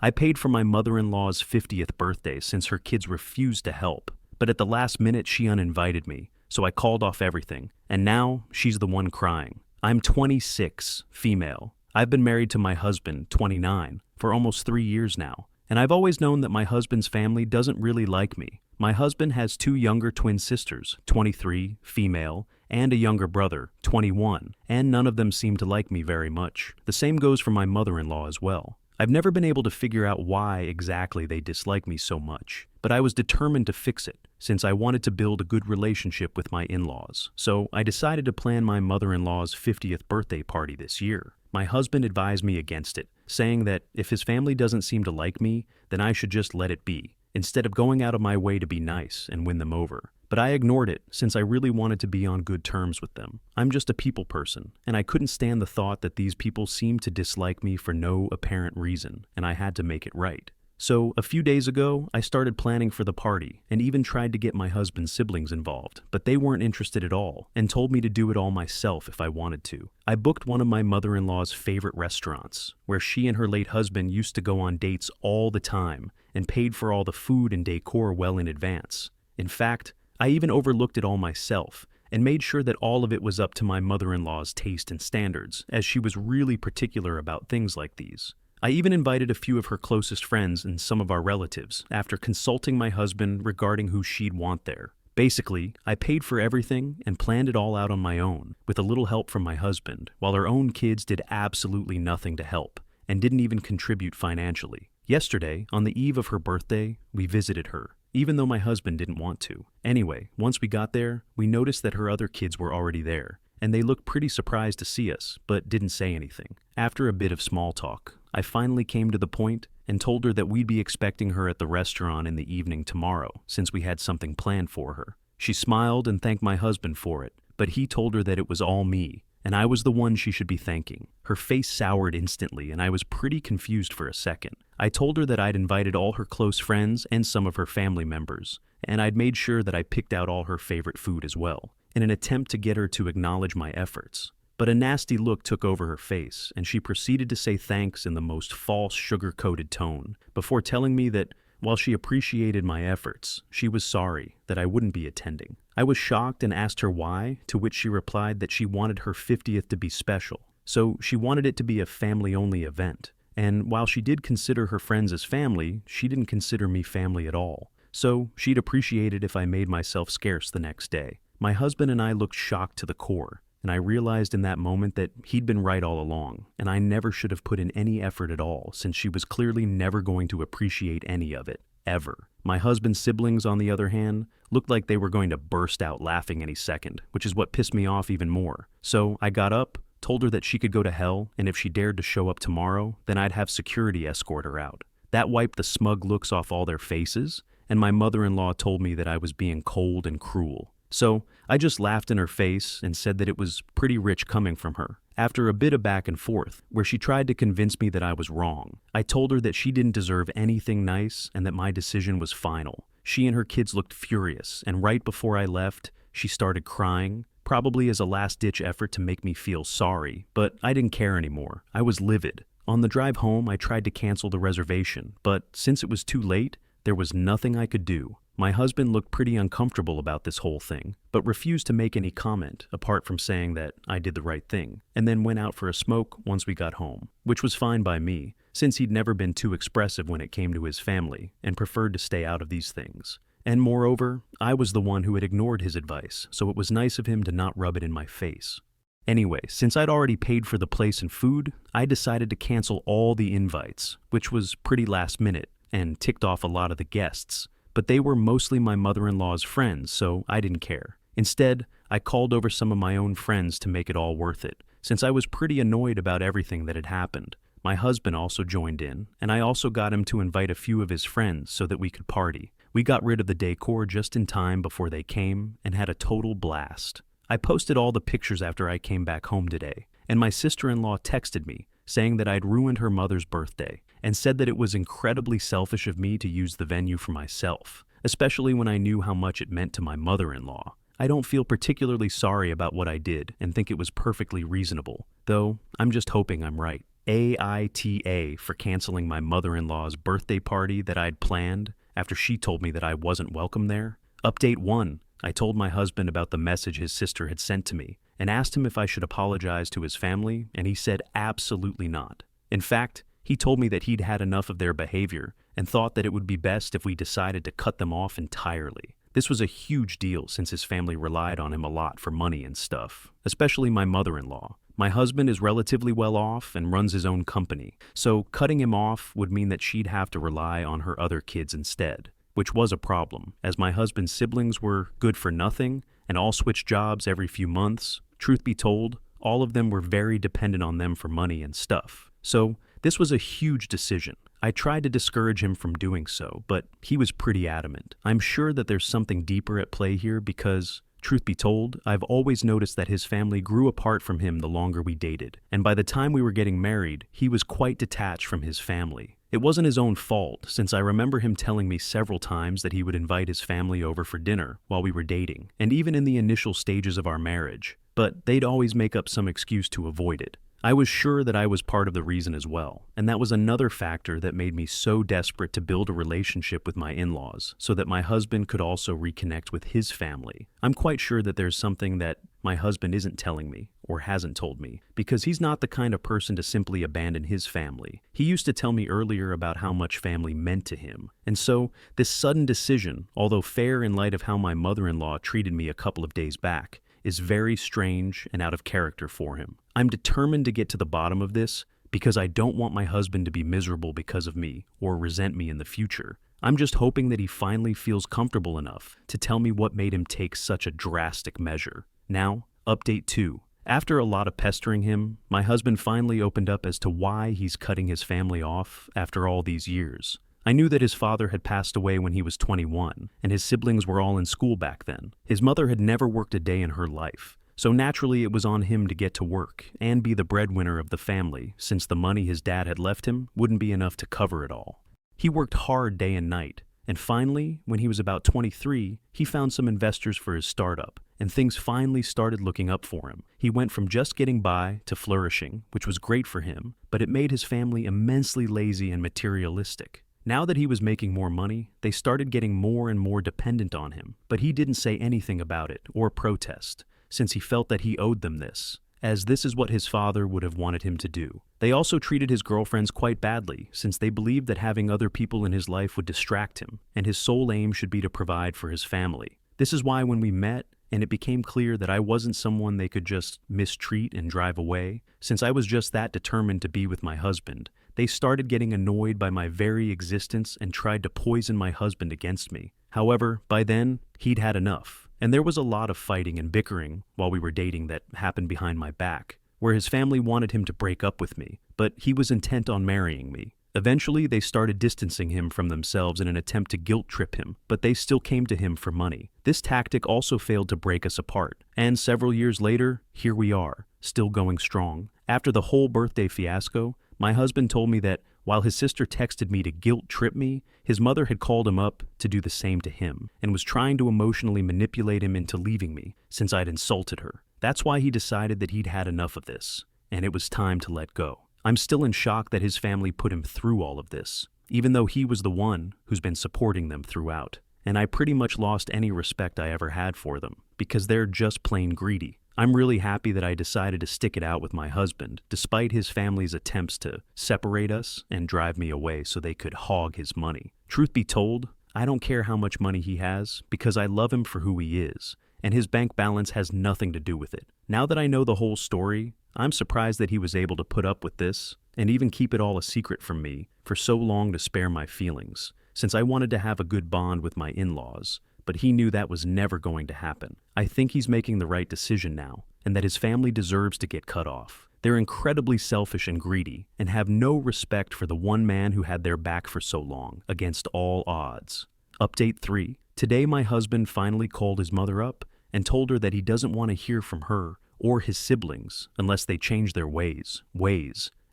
I paid for my mother-in-law's 50th birthday since her kids refused to help, but at the last minute she uninvited me, so I called off everything, and now she's the one crying. I'm 26, female. I've been married to my husband, 29, for almost 3 years now, and I've always known that my husband's family doesn't really like me. My husband has 2 younger twin sisters, 23, female, and a younger brother, 21, and none of them seem to like me very much. The same goes for my mother-in-law as well. I've never been able to figure out why exactly they dislike me so much, but I was determined to fix it, since I wanted to build a good relationship with my in-laws. So I decided to plan my mother-in-law's 50th birthday party this year. My husband advised me against it, saying that if his family doesn't seem to like me, then I should just let it be, instead of going out of my way to be nice and win them over. But I ignored it, since I really wanted to be on good terms with them. I'm just a people person, and I couldn't stand the thought that these people seemed to dislike me for no apparent reason, and I had to make it right. So, a few days ago, I started planning for the party, and even tried to get my husband's siblings involved, but they weren't interested at all, and told me to do it all myself if I wanted to. I booked one of my mother-in-law's favorite restaurants, where she and her late husband used to go on dates all the time, and paid for all the food and decor well in advance. In fact, I even overlooked it all myself, and made sure that all of it was up to my mother-in-law's taste and standards, as she was really particular about things like these. I even invited a few of her closest friends and some of our relatives, after consulting my husband regarding who she'd want there. Basically, I paid for everything and planned it all out on my own, with a little help from my husband, while her own kids did absolutely nothing to help, and didn't even contribute financially. Yesterday, on the eve of her birthday, we visited her, even though my husband didn't want to. Anyway, once we got there, we noticed that her other kids were already there, and they looked pretty surprised to see us, but didn't say anything. After a bit of small talk, I finally came to the point and told her that we'd be expecting her at the restaurant in the evening tomorrow, since we had something planned for her. She smiled and thanked my husband for it, but he told her that it was all me, and I was the one she should be thanking. Her face soured instantly, and I was pretty confused for a second. I told her that I'd invited all her close friends and some of her family members, and I'd made sure that I picked out all her favorite food as well, in an attempt to get her to acknowledge my efforts. But a nasty look took over her face, and she proceeded to say thanks in the most false, sugar-coated tone, before telling me that, while she appreciated my efforts, she was sorry that I wouldn't be attending. I was shocked and asked her why, to which she replied that she wanted her 50th to be special, so she wanted it to be a family-only event. And while she did consider her friends as family, she didn't consider me family at all. So she'd appreciate it if I made myself scarce the next day. My husband and I looked shocked to the core, and I realized in that moment that he'd been right all along, and I never should have put in any effort at all, since she was clearly never going to appreciate any of it, ever. My husband's siblings, on the other hand, looked like they were going to burst out laughing any second, which is what pissed me off even more. So I got up, told her that she could go to hell, and if she dared to show up tomorrow, then I'd have security escort her out. That wiped the smug looks off all their faces, and my mother-in-law told me that I was being cold and cruel. So I just laughed in her face and said that it was pretty rich coming from her. After a bit of back and forth, where she tried to convince me that I was wrong, I told her that she didn't deserve anything nice and that my decision was final. She and her kids looked furious, and right before I left, she started crying, probably as a last-ditch effort to make me feel sorry, but I didn't care anymore. I was livid. On the drive home, I tried to cancel the reservation, but since it was too late, there was nothing I could do. My husband looked pretty uncomfortable about this whole thing, but refused to make any comment apart from saying that I did the right thing, and then went out for a smoke once we got home, which was fine by me, since he'd never been too expressive when it came to his family and preferred to stay out of these things. And moreover, I was the one who had ignored his advice, so it was nice of him to not rub it in my face. Anyway, since I'd already paid for the place and food, I decided to cancel all the invites, which was pretty last minute, and ticked off a lot of the guests. But they were mostly my mother-in-law's friends, so I didn't care. Instead, I called over some of my own friends to make it all worth it, since I was pretty annoyed about everything that had happened. My husband also joined in, and I also got him to invite a few of his friends so that we could party. We got rid of the decor just in time before they came and had a total blast. I posted all the pictures after I came back home today, and my sister-in-law texted me, saying that I'd ruined her mother's birthday, and said that it was incredibly selfish of me to use the venue for myself, especially when I knew how much it meant to my mother-in-law. I don't feel particularly sorry about what I did and think it was perfectly reasonable, though I'm just hoping I'm right. AITA for canceling my mother-in-law's birthday party that I'd planned after she told me that I wasn't welcome there. Update 1. I told my husband about the message his sister had sent to me and asked him if I should apologize to his family, and he said absolutely not. In fact, he told me that he'd had enough of their behavior and thought that it would be best if we decided to cut them off entirely. This was a huge deal since his family relied on him a lot for money and stuff, especially my mother-in-law. My husband is relatively well off and runs his own company, so cutting him off would mean that she'd have to rely on her other kids instead, which was a problem, as my husband's siblings were good for nothing and all switched jobs every few months. Truth be told, all of them were very dependent on them for money and stuff. So this was a huge decision. I tried to discourage him from doing so, but he was pretty adamant. I'm sure that there's something deeper at play here because, truth be told, I've always noticed that his family grew apart from him the longer we dated, and by the time we were getting married, he was quite detached from his family. It wasn't his own fault, since I remember him telling me several times that he would invite his family over for dinner while we were dating, and even in the initial stages of our marriage, but they'd always make up some excuse to avoid it. I was sure that I was part of the reason as well, and that was another factor that made me so desperate to build a relationship with my in-laws so that my husband could also reconnect with his family. I'm quite sure that there's something that my husband isn't telling me or hasn't told me, because he's not the kind of person to simply abandon his family. He used to tell me earlier about how much family meant to him, and so this sudden decision, although fair in light of how my mother-in-law treated me a couple of days back, is very strange and out of character for him. I'm determined to get to the bottom of this because I don't want my husband to be miserable because of me or resent me in the future. I'm just hoping that he finally feels comfortable enough to tell me what made him take such a drastic measure. Now, update 2. After a lot of pestering him, my husband finally opened up as to why he's cutting his family off after all these years. I knew that his father had passed away when he was 21, and his siblings were all in school back then. His mother had never worked a day in her life, so naturally it was on him to get to work and be the breadwinner of the family, since the money his dad had left him wouldn't be enough to cover it all. He worked hard day and night, and finally, when he was about 23, he found some investors for his startup, and things finally started looking up for him. He went from just getting by to flourishing, which was great for him, but it made his family immensely lazy and materialistic. Now that he was making more money, they started getting more and more dependent on him, but he didn't say anything about it or protest, since he felt that he owed them this, as this is what his father would have wanted him to do. They also treated his girlfriends quite badly, since they believed that having other people in his life would distract him, and his sole aim should be to provide for his family. This is why when we met, and it became clear that I wasn't someone they could just mistreat and drive away, since I was just that determined to be with my husband, they started getting annoyed by my very existence and tried to poison my husband against me. However, by then, he'd had enough, and there was a lot of fighting and bickering while we were dating that happened behind my back, where his family wanted him to break up with me, but he was intent on marrying me. Eventually, they started distancing him from themselves in an attempt to guilt-trip him, but they still came to him for money. This tactic also failed to break us apart, and several years later, here we are, still going strong. After the whole birthday fiasco, my husband told me that while his sister texted me to guilt-trip me, his mother had called him up to do the same to him, and was trying to emotionally manipulate him into leaving me, since I'd insulted her. That's why he decided that he'd had enough of this, and it was time to let go. I'm still in shock that his family put him through all of this, even though he was the one who's been supporting them throughout. And I pretty much lost any respect I ever had for them, because they're just plain greedy. I'm really happy that I decided to stick it out with my husband, despite his family's attempts to separate us and drive me away so they could hog his money. Truth be told, I don't care how much money he has, because I love him for who he is, and his bank balance has nothing to do with it. Now that I know the whole story, I'm surprised that he was able to put up with this and even keep it all a secret from me for so long to spare my feelings, since I wanted to have a good bond with my in-laws, but he knew that was never going to happen. I think he's making the right decision now, and that his family deserves to get cut off. They're incredibly selfish and greedy, and have no respect for the one man who had their back for so long, against all odds. Update 3. Today my husband finally called his mother up and told her that he doesn't want to hear from her or his siblings unless they change their ways,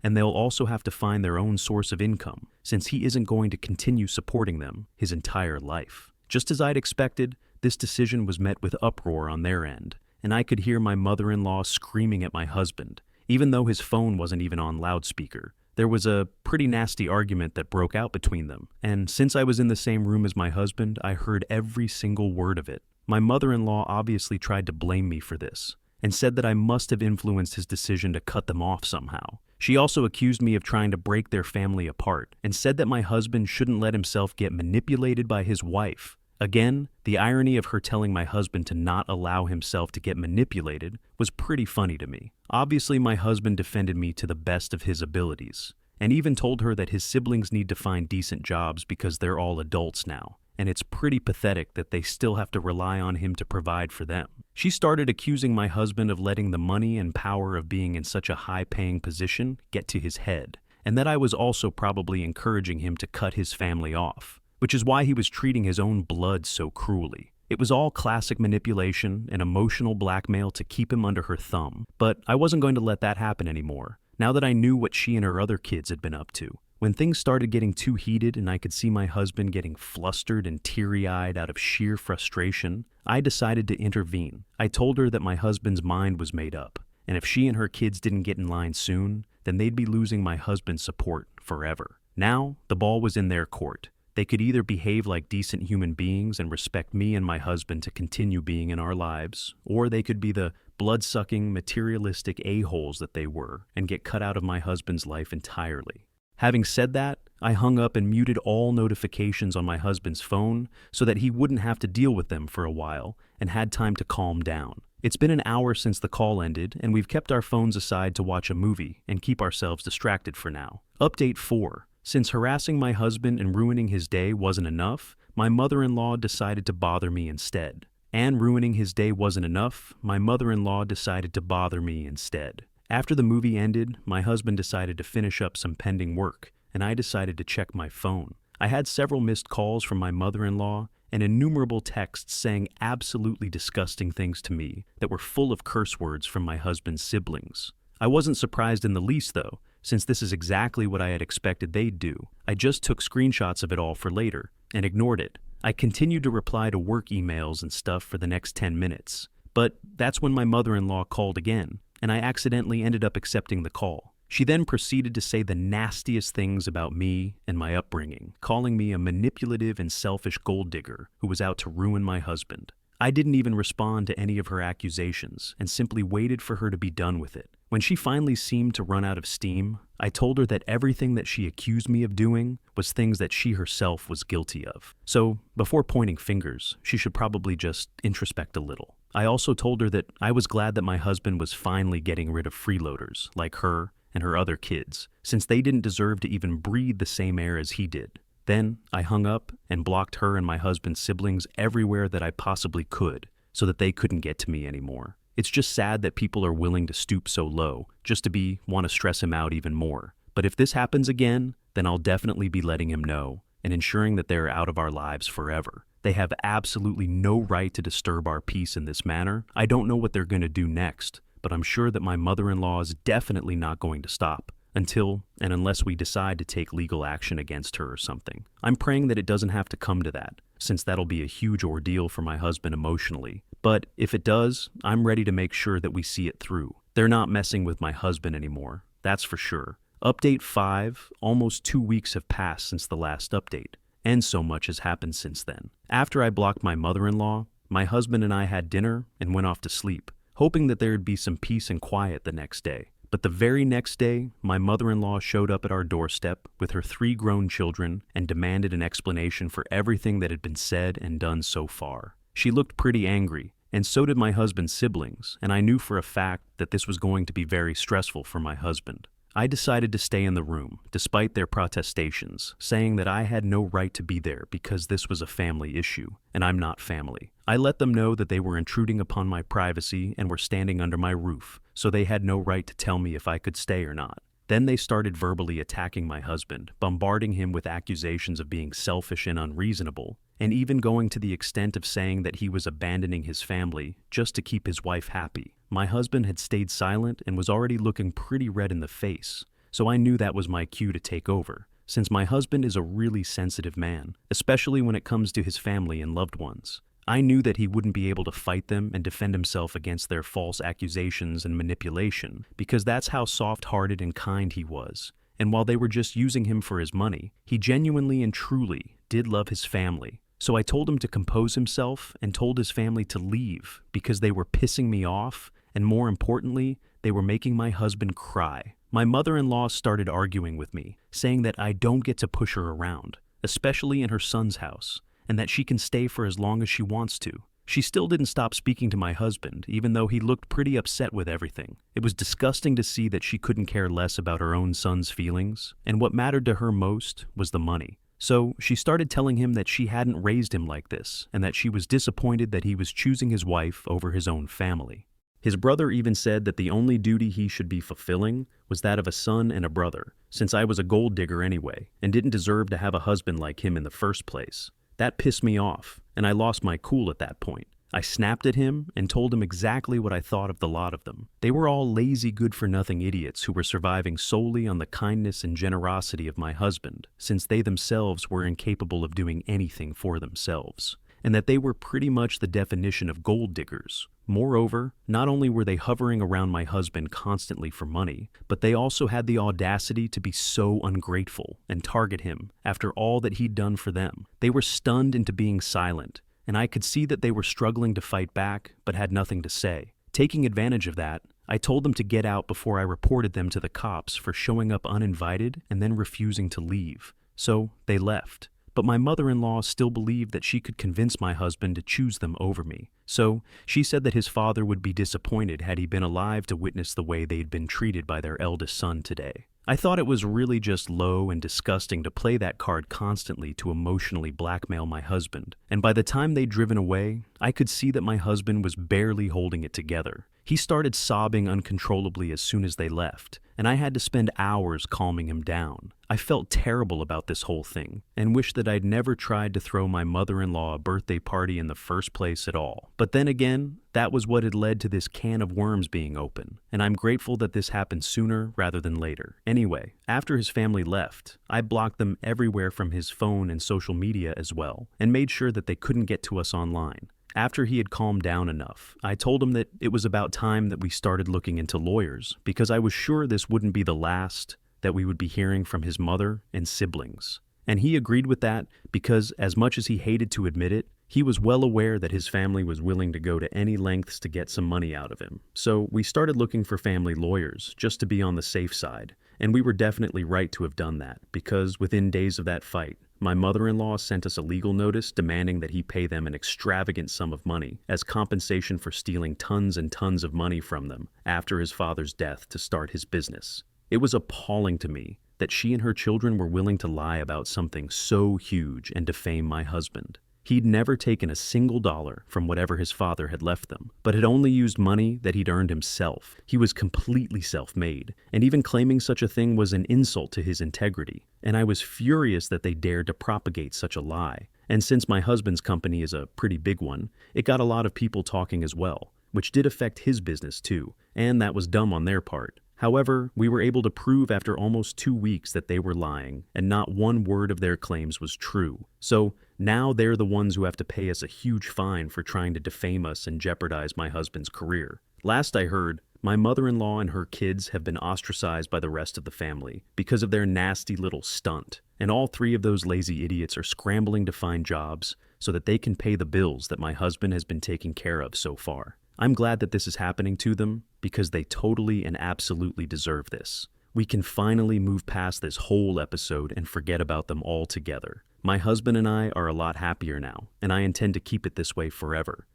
and they'll also have to find their own source of income, since he isn't going to continue supporting them his entire life. Just as I'd expected, this decision was met with uproar on their end, and I could hear my mother-in-law screaming at my husband, even though his phone wasn't even on loudspeaker. There was a pretty nasty argument that broke out between them, and since I was in the same room as my husband, I heard every single word of it. My mother-in-law obviously tried to blame me for this, and said that I must have influenced his decision to cut them off somehow. She also accused me of trying to break their family apart, and said that my husband shouldn't let himself get manipulated by his wife. Again, the irony of her telling my husband to not allow himself to get manipulated was pretty funny to me. Obviously, my husband defended me to the best of his abilities, and even told her that his siblings need to find decent jobs because they're all adults now, and it's pretty pathetic that they still have to rely on him to provide for them. She started accusing my husband of letting the money and power of being in such a high-paying position get to his head, and that I was also probably encouraging him to cut his family off, which is why he was treating his own blood so cruelly. It was all classic manipulation and emotional blackmail to keep him under her thumb, but I wasn't going to let that happen anymore, now that I knew what she and her other kids had been up to. When things started getting too heated and I could see my husband getting flustered and teary-eyed out of sheer frustration, I decided to intervene. I told her that my husband's mind was made up, and if she and her kids didn't get in line soon, then they'd be losing my husband's support forever. Now, the ball was in their court. They could either behave like decent human beings and respect me and my husband to continue being in our lives, or they could be the blood-sucking, materialistic a-holes that they were and get cut out of my husband's life entirely. Having said that, I hung up and muted all notifications on my husband's phone so that he wouldn't have to deal with them for a while and had time to calm down. It's been an hour since the call ended, and we've kept our phones aside to watch a movie and keep ourselves distracted for now. Update 4. Since harassing my husband and ruining his day wasn't enough, my mother-in-law decided to bother me instead. And ruining his day wasn't enough, my mother-in-law decided to bother me instead. After the movie ended, my husband decided to finish up some pending work, and I decided to check my phone. I had several missed calls from my mother-in-law and innumerable texts saying absolutely disgusting things to me that were full of curse words from my husband's siblings. I wasn't surprised in the least, though, since this is exactly what I had expected they'd do. I just took screenshots of it all for later and ignored it. I continued to reply to work emails and stuff for the next 10 minutes. But that's when my mother-in-law called again, and I accidentally ended up accepting the call. She then proceeded to say the nastiest things about me and my upbringing, calling me a manipulative and selfish gold digger who was out to ruin my husband. I didn't even respond to any of her accusations and simply waited for her to be done with it. When she finally seemed to run out of steam, I told her that everything that she accused me of doing was things that she herself was guilty of. So, before pointing fingers, she should probably just introspect a little. I also told her that I was glad that my husband was finally getting rid of freeloaders like her and her other kids, since they didn't deserve to even breathe the same air as he did. Then I hung up and blocked her and my husband's siblings everywhere that I possibly could, so that they couldn't get to me anymore. It's just sad that people are willing to stoop so low just to want to stress him out even more. But if this happens again, then I'll definitely be letting him know and ensuring that they're out of our lives forever. They have absolutely no right to disturb our peace in this manner. I don't know what they're going to do next, but I'm sure that my mother-in-law is definitely not going to stop until and unless we decide to take legal action against her or something. I'm praying that it doesn't have to come to that, since that'll be a huge ordeal for my husband emotionally. But if it does, I'm ready to make sure that we see it through. They're not messing with my husband anymore, that's for sure. Update 5, almost 2 weeks have passed since the last update, and so much has happened since then. After I blocked my mother-in-law, my husband and I had dinner and went off to sleep, hoping that there'd be some peace and quiet the next day. But the very next day, my mother-in-law showed up at our doorstep with her 3 grown children and demanded an explanation for everything that had been said and done so far. She looked pretty angry, and so did my husband's siblings, and I knew for a fact that this was going to be very stressful for my husband. I decided to stay in the room, despite their protestations, saying that I had no right to be there because this was a family issue, and I'm not family. I let them know that they were intruding upon my privacy and were standing under my roof, so they had no right to tell me if I could stay or not. Then they started verbally attacking my husband, bombarding him with accusations of being selfish and unreasonable, and even going to the extent of saying that he was abandoning his family just to keep his wife happy. My husband had stayed silent and was already looking pretty red in the face, so I knew that was my cue to take over, since my husband is a really sensitive man, especially when it comes to his family and loved ones. I knew that he wouldn't be able to fight them and defend himself against their false accusations and manipulation, because that's how soft-hearted and kind he was. And while they were just using him for his money, he genuinely and truly did love his family. So I told him to compose himself and told his family to leave because they were pissing me off, and more importantly, they were making my husband cry. My mother-in-law started arguing with me, saying that I don't get to push her around, especially in her son's house, and that she can stay for as long as she wants to. She still didn't stop speaking to my husband, even though he looked pretty upset with everything. It was disgusting to see that she couldn't care less about her own son's feelings, and what mattered to her most was the money. So she started telling him that she hadn't raised him like this, and that she was disappointed that he was choosing his wife over his own family. His brother even said that the only duty he should be fulfilling was that of a son and a brother, since I was a gold digger anyway, and didn't deserve to have a husband like him in the first place. That pissed me off, and I lost my cool at that point. I snapped at him and told him exactly what I thought of the lot of them. They were all lazy, good-for-nothing idiots who were surviving solely on the kindness and generosity of my husband, since they themselves were incapable of doing anything for themselves, and that they were pretty much the definition of gold diggers. Moreover, not only were they hovering around my husband constantly for money, but they also had the audacity to be so ungrateful and target him after all that he'd done for them. They were stunned into being silent, and I could see that they were struggling to fight back but had nothing to say. Taking advantage of that, I told them to get out before I reported them to the cops for showing up uninvited and then refusing to leave. So they left. But my mother-in-law still believed that she could convince my husband to choose them over me. So she said that his father would be disappointed had he been alive to witness the way they'd been treated by their eldest son today. I thought it was really just low and disgusting to play that card constantly to emotionally blackmail my husband. And by the time they'd driven away, I could see that my husband was barely holding it together. He started sobbing uncontrollably as soon as they left, and I had to spend hours calming him down. I felt terrible about this whole thing, and wished that I'd never tried to throw my mother-in-law a birthday party in the first place at all. But then again, that was what had led to this can of worms being open, and I'm grateful that this happened sooner rather than later. Anyway, after his family left, I blocked them everywhere from his phone and social media as well, and made sure that they couldn't get to us online. After he had calmed down enough, I told him that it was about time that we started looking into lawyers, because I was sure this wouldn't be the last that we would be hearing from his mother and siblings. And he agreed with that because, as much as he hated to admit it, he was well aware that his family was willing to go to any lengths to get some money out of him. So we started looking for family lawyers, just to be on the safe side. And we were definitely right to have done that, because within days of that fight, my mother-in-law sent us a legal notice demanding that he pay them an extravagant sum of money as compensation for stealing tons and tons of money from them after his father's death to start his business. It was appalling to me that she and her children were willing to lie about something so huge and defame my husband. He'd never taken a single dollar from whatever his father had left them, but had only used money that he'd earned himself. He was completely self-made, and even claiming such a thing was an insult to his integrity. And I was furious that they dared to propagate such a lie. And since my husband's company is a pretty big one, it got a lot of people talking as well, which did affect his business too, and that was dumb on their part. However, we were able to prove after almost 2 weeks that they were lying, and not one word of their claims was true. So now they're the ones who have to pay us a huge fine for trying to defame us and jeopardize my husband's career. Last I heard, my mother-in-law and her kids have been ostracized by the rest of the family because of their nasty little stunt, and all 3 of those lazy idiots are scrambling to find jobs so that they can pay the bills that my husband has been taking care of so far. I'm glad that this is happening to them because they totally and absolutely deserve this. We can finally move past this whole episode and forget about them altogether. My husband and I are a lot happier now, and I intend to keep it this way forever.